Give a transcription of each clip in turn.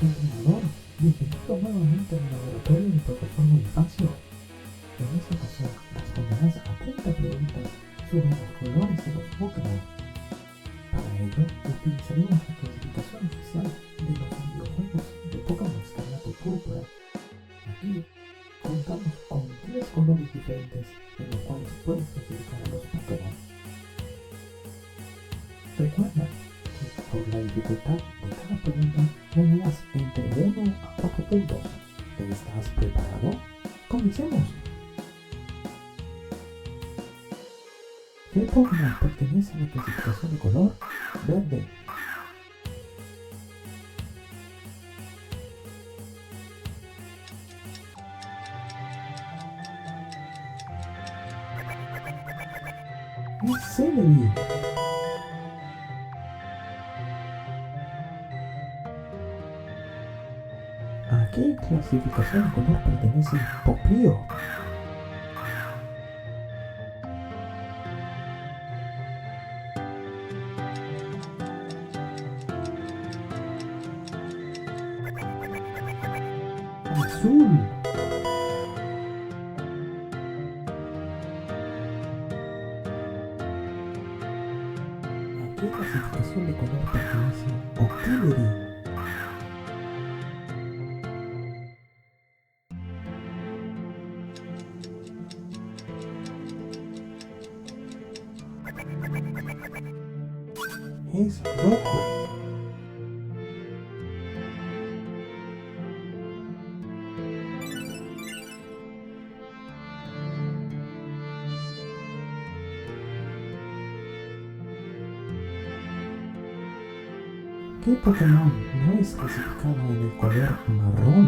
Entrenador, bienvenido nuevamente al laboratorio del profesor Bonifacio. En esta ocasión responderás a 30 preguntas sobre los colores de los Pokémon. Para ello, utilizaremos la clasificación oficial de los videojuegos de Pokémon Escarlata y Púrpura. Aquí contamos con 3 colores diferentes en los cuales puedes clasificar a los Pokémon. Recuerda que por la dificultad de cada pregunta ganarás entre 1 a 4 puntos. ¿Estás preparado? ¡Comencemos! ¿Qué Pokémon pertenece a la clasificación de color verde? Es Celebi. ¿A qué clasificación de color pertenece Poplio? Azul. ¿A qué clasificación de color pertenece Octillery? Es rojo. ¿Qué Pokémon no es clasificado en el color marrón?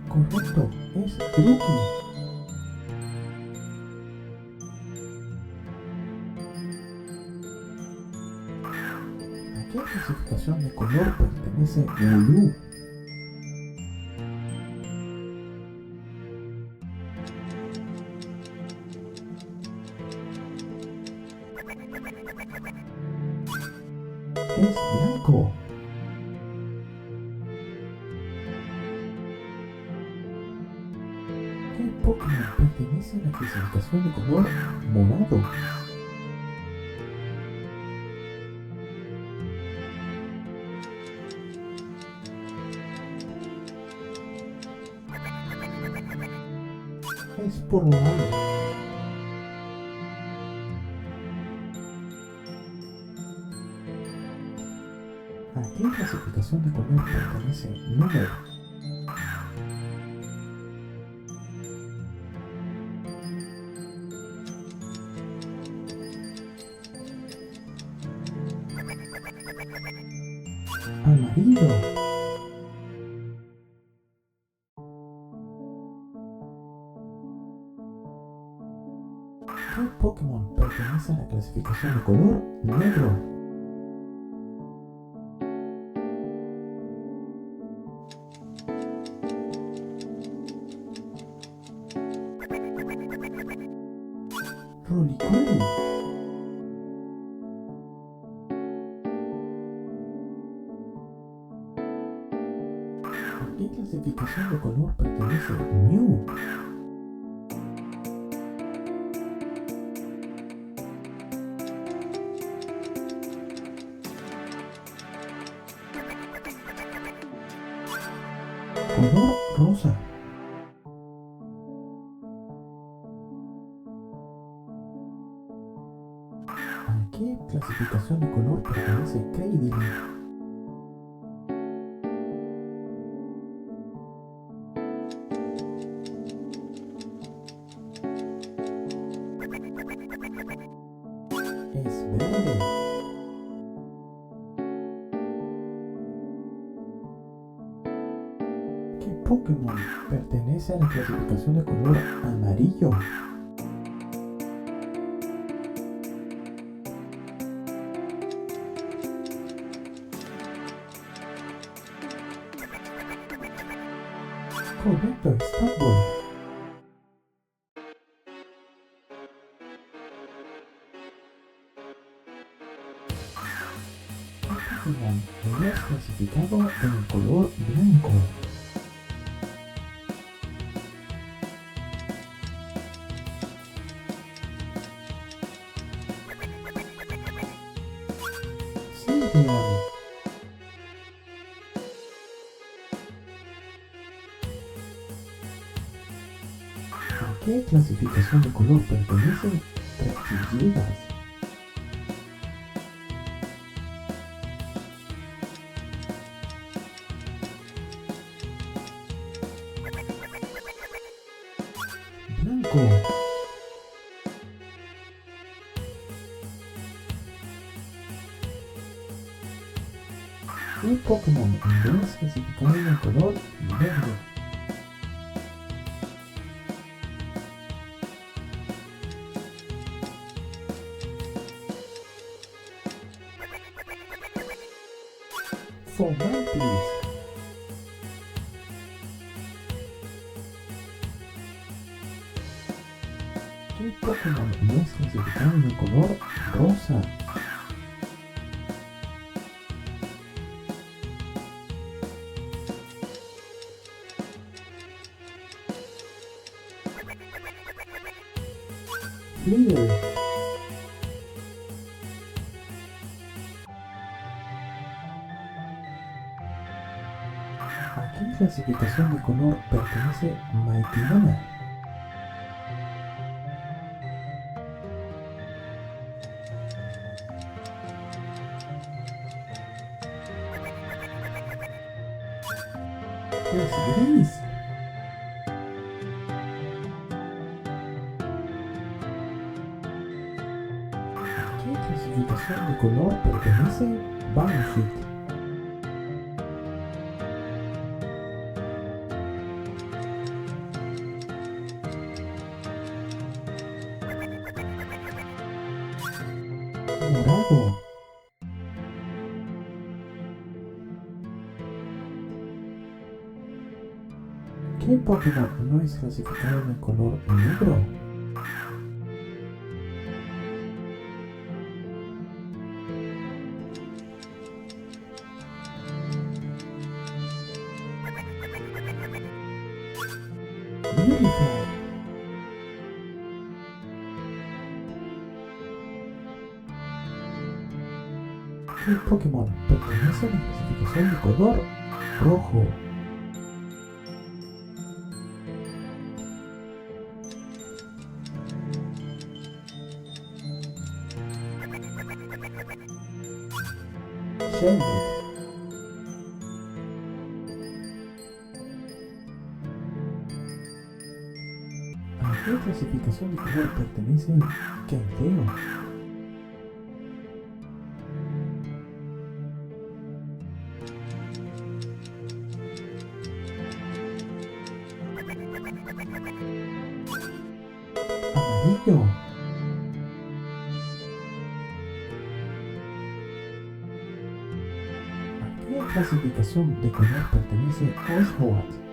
Correcto, es Grookey. ¿A qué clasificación de color pertenece Wooloo? Es blanco. ¿Qué Pokémon pertenece a la clasificación de color morado? Es Purloin. ¿A qué clasificación de color pertenece Número? Amarillo. ¿Qué Pokémon pertenece a la clasificación de color negro? Rolicoli. ¿A qué clasificación de color pertenece Mew? Color rosa. ¿A qué clasificación de color pertenece Cradily? Es verde. ¿Qué Pokémon pertenece a la clasificación de color amarillo? Correcto, Starboy. clasificado en el color blanco. Sirion. ¿A qué clasificación de color pertenece Rechtschildas? Blanco. ¿Qué Pokémon no es clasificado en el color verde? Fomantis. ¿Qué Pokémon no es clasificado en el color rosa? Líder. ¿A qué clasificación de color pertenece Mightyena? Es gris. ¿A qué clasificación de color pertenece Banshee? Morado. ¿Qué Pokémon no es clasificado en el color negro? Beautiful. ¿Qué Pokémon pertenece a la clasificación de color rojo? Shelmet. ¿A qué clasificación de color pertenece Keiteo? Amarillo. ¿A qué clasificación de color pertenece Oshawott?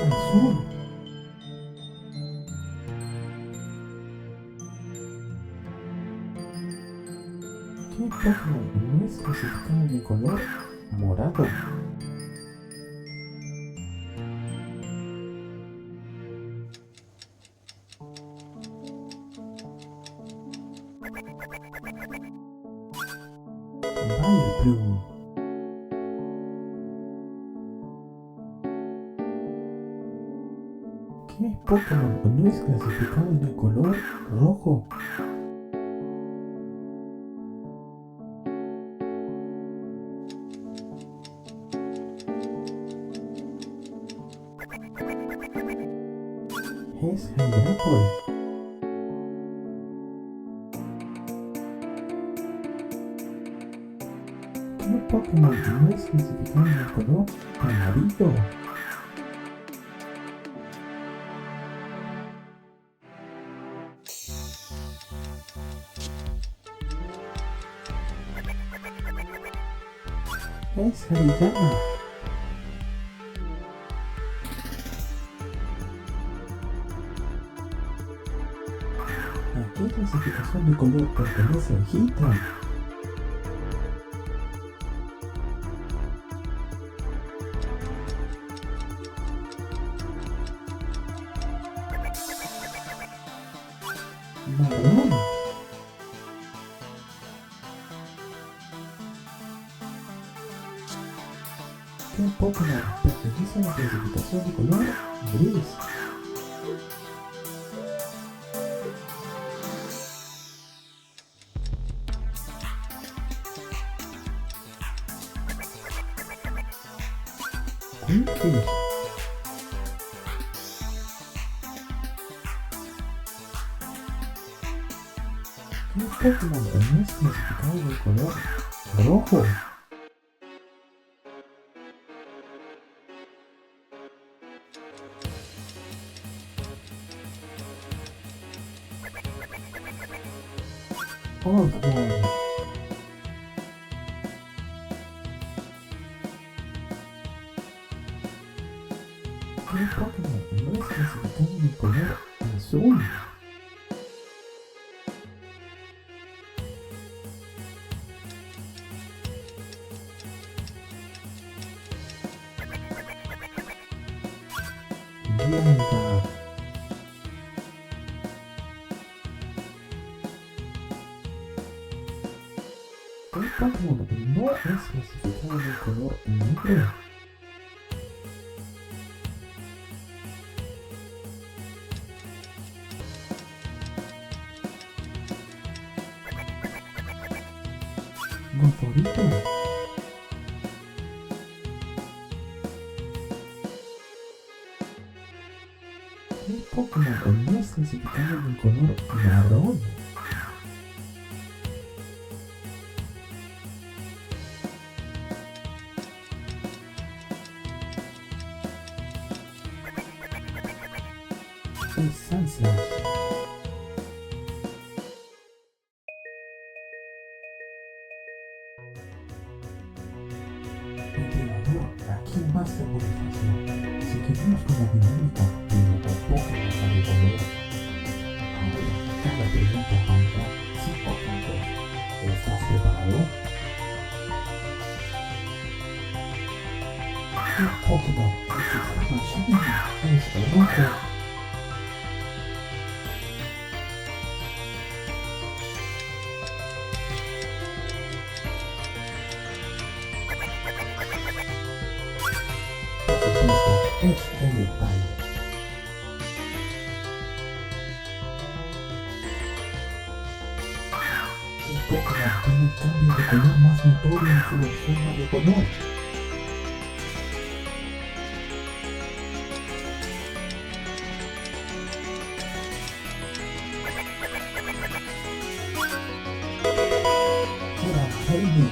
Azul. ¿Qué Pokémon no es clasificado en el color morado? Vileplume. ¿Qué Pokémon no es clasificado en el color rojo? Es Hydrapple. ¿Qué Pokémon no es clasificado en el color amarillo? Es Hariyama. qué clasificación de color pertenece el Hitran? Marrón. ¿Qué Pokémon pertenece a la clasificación de color gris? Quillfish. ¿Qué Pokémon no es clasificado de color rojo? Oddworm. ¿Qué Pokémon no es clasificado de color azul? Dialga. ¿Qué Pokémon no es clasificado de color negro? Goforito. ¿Qué Pokémon no es clasificado de color marrón? Es Sandslash. Entrenador, aquí más se pone fácil. Seguimos con la dinámica de los Pokémon de color. Ahora, cada pregunta aumenta 5 puntos. ¿Estás preparado? ¿Qué Pokémon en su forma Shiny es rojo? Por supuesto, es el detalle. ¿Qué Pokémon tiene el cambio de color más notorio en su forma de color? Era Heavy.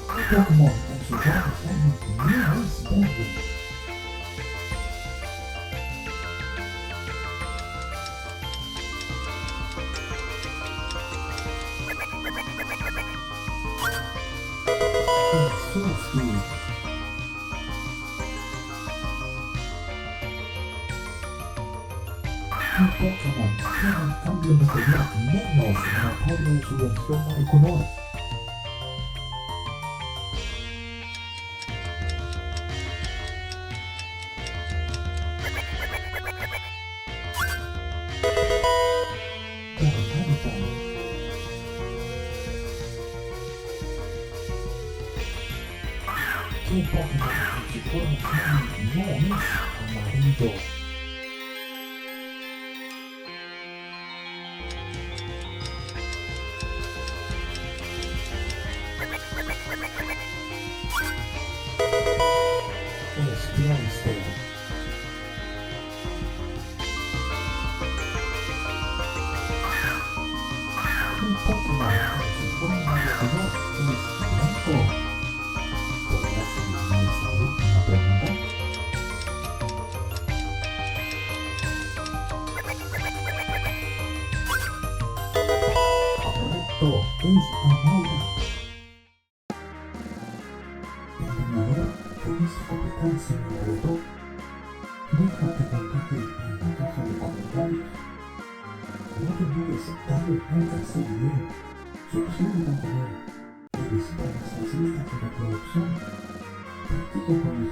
¿Qué Pokémon en su forma Shiny no es verde? Suski. ¿Qué Pokémon tiene el cambio de color menos notorio en su versión de color? Tormenta. ¿Qué Pokémon en su forma Shiny no es amarillo? Es Cloyster. ¿Qué Pokémon en su forma de color es blanco? ¿Podrás adivinar esta última pregunta? Correcto, es Amaura. Entrenador, ¿tienes competencia número 2? que darle alta a ese video. Su opción de mantener y visitar nuestras listas de reproducción. Practica con